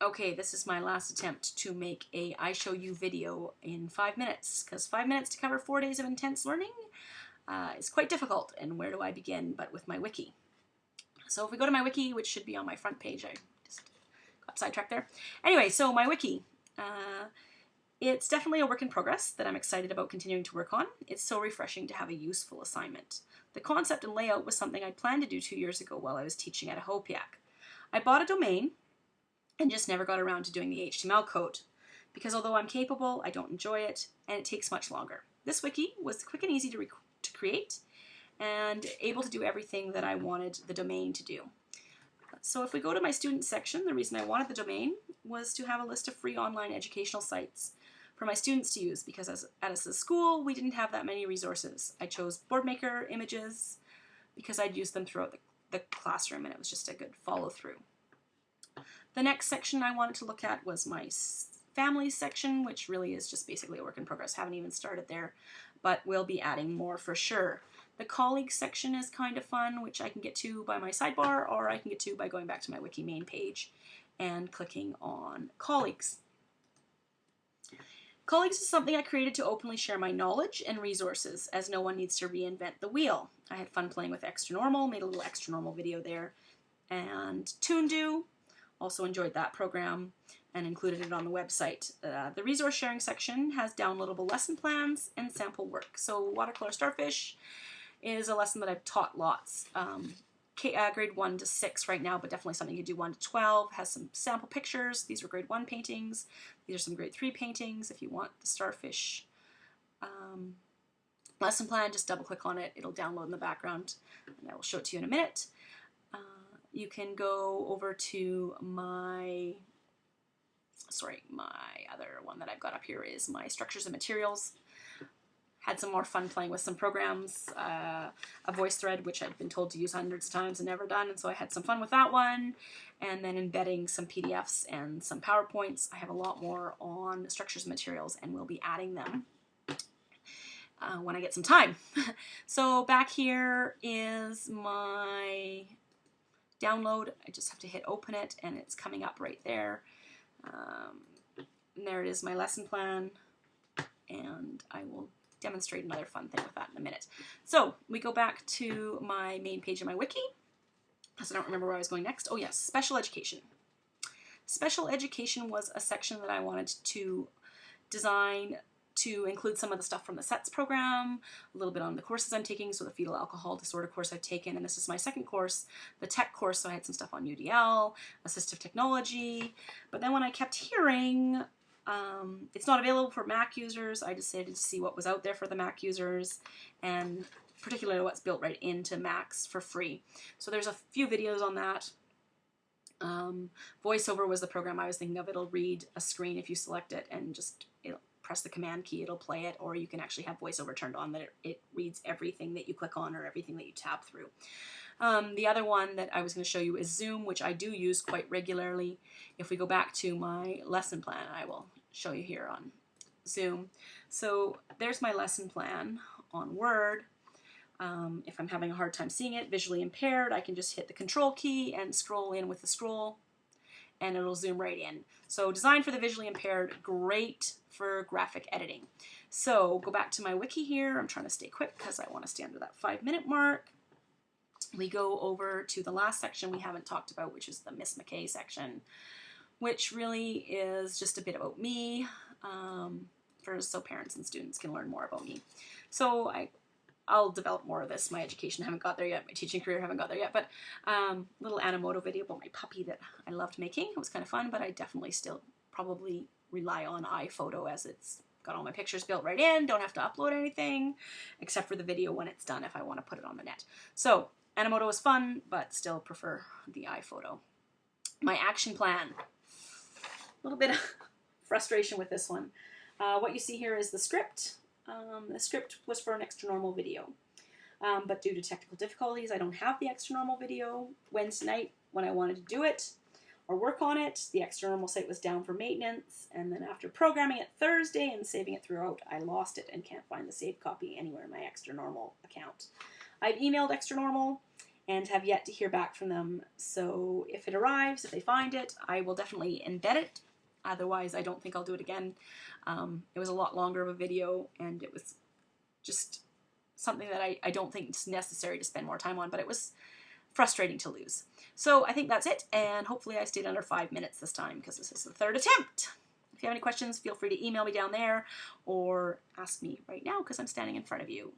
Okay, this is my last attempt to make a I show you video in 5 minutes, because 5 minutes to cover 4 days of intense learning is quite difficult, and where do I begin but with my wiki. So if we go to my wiki, which should be on my front page, I just got sidetracked there. Anyway, so my wiki. It's definitely a work in progress that I'm excited about continuing to work on. It's so refreshing to have a useful assignment. The concept and layout was something I planned to do 2 years ago while I was teaching at a Hopiac. I bought a domain and just never got around to doing the HTML code, because although I'm capable, I don't enjoy it, and it takes much longer. This wiki was quick and easy to create, and able to do everything that I wanted the domain to do. So if we go to my student section, the reason I wanted the domain was to have a list of free online educational sites for my students to use, because at a school, we didn't have that many resources. I chose Boardmaker images because I'd used them throughout the classroom, and it was just a good follow through. The next section I wanted to look at was my family section, which really is just basically a work in progress. Haven't even started there, but we'll be adding more for sure. The colleagues section is kind of fun, which I can get to by my sidebar, or I can get to by going back to my wiki main page and clicking on colleagues. Colleagues is something I created to openly share my knowledge and resources, as no one needs to reinvent the wheel. I had fun playing with Extra Normal, made a little Extra Normal video there, and ToonDo. Also enjoyed that program and included it on the website. The resource sharing section has downloadable lesson plans and sample work. So Watercolor Starfish is a lesson that I've taught lots. Grade 1 to 6 right now, but definitely something you do 1 to 12. Has some sample pictures. These were grade 1 paintings. These are some grade 3 paintings. If you want the Starfish lesson plan, just double click on it. It'll download in the background, and I will show it to you in a minute. You can go over to my other one that I've got up here is my structures and materials. Had some more fun playing with some programs, a VoiceThread, which I've been told to use hundreds of times and never done, and so I had some fun with that one. And then embedding some PDFs and some PowerPoints. I have a lot more on structures and materials, and we'll be adding them when I get some time. So back here is my download. I just have to hit open it, and it's coming up right there. And there it is, my lesson plan, and I will demonstrate another fun thing with that in a minute. So we go back to my main page of my wiki, because I don't remember where I was going next. Oh yes, special education. Special education was a section that I wanted to design to include some of the stuff from the SETS program, a little bit on the courses I'm taking, so the fetal alcohol disorder course I've taken, and this is my second course, the tech course, so I had some stuff on UDL, assistive technology, but then when I kept hearing it's not available for Mac users, I decided to see what was out there for the Mac users, and particularly what's built right into Macs for free. So there's a few videos on that. VoiceOver was the program I was thinking of. It'll read a screen if you select it, and just it'll press the command key, it'll play it, or you can actually have VoiceOver turned on that it reads everything that you click on or everything that you tab through. The other one that I was going to show you is Zoom, which I do use quite regularly. If we go back to my lesson plan, I will show you here on Zoom. So there's my lesson plan on Word. If I'm having a hard time seeing it, visually impaired, I can just hit the Control key and scroll in with the scroll, and it'll zoom right in. So designed for the visually impaired, great for graphic editing. So go back to my wiki here. I'm trying to stay quick because I want to stay under that 5-minute mark. We go over to the last section we haven't talked about, which is the Miss McKay section, which really is just a bit about me, so parents and students can learn more about me. So I'll develop more of this. My education haven't got there yet. My teaching career haven't got there yet. But little Animoto video about my puppy that I loved making. It was kind of fun, but I definitely still probably rely on iPhoto, as it's got all my pictures built right in. Don't have to upload anything except for the video when it's done if I want to put it on the net. So Animoto is fun, but still prefer the iPhoto. My action plan. A little bit of frustration with this one. What you see here is the script. The script was for an extra normal video, but due to technical difficulties, I don't have the extra normal video. Wednesday night, when I wanted to do it or work on it, the extra normal site was down for maintenance, and then after programming it Thursday and saving it throughout, I lost it and can't find the saved copy anywhere in my extra normal account. I've emailed extra normal, and have yet to hear back from them. So if it arrives, if they find it, I will definitely embed it. Otherwise, I don't think I'll do it again. It was a lot longer of a video, and it was just something that I don't think it's necessary to spend more time on, but it was frustrating to lose. So I think that's it, and hopefully I stayed under 5 minutes this time, because this is the third attempt. If you have any questions, feel free to email me down there, or ask me right now, because I'm standing in front of you.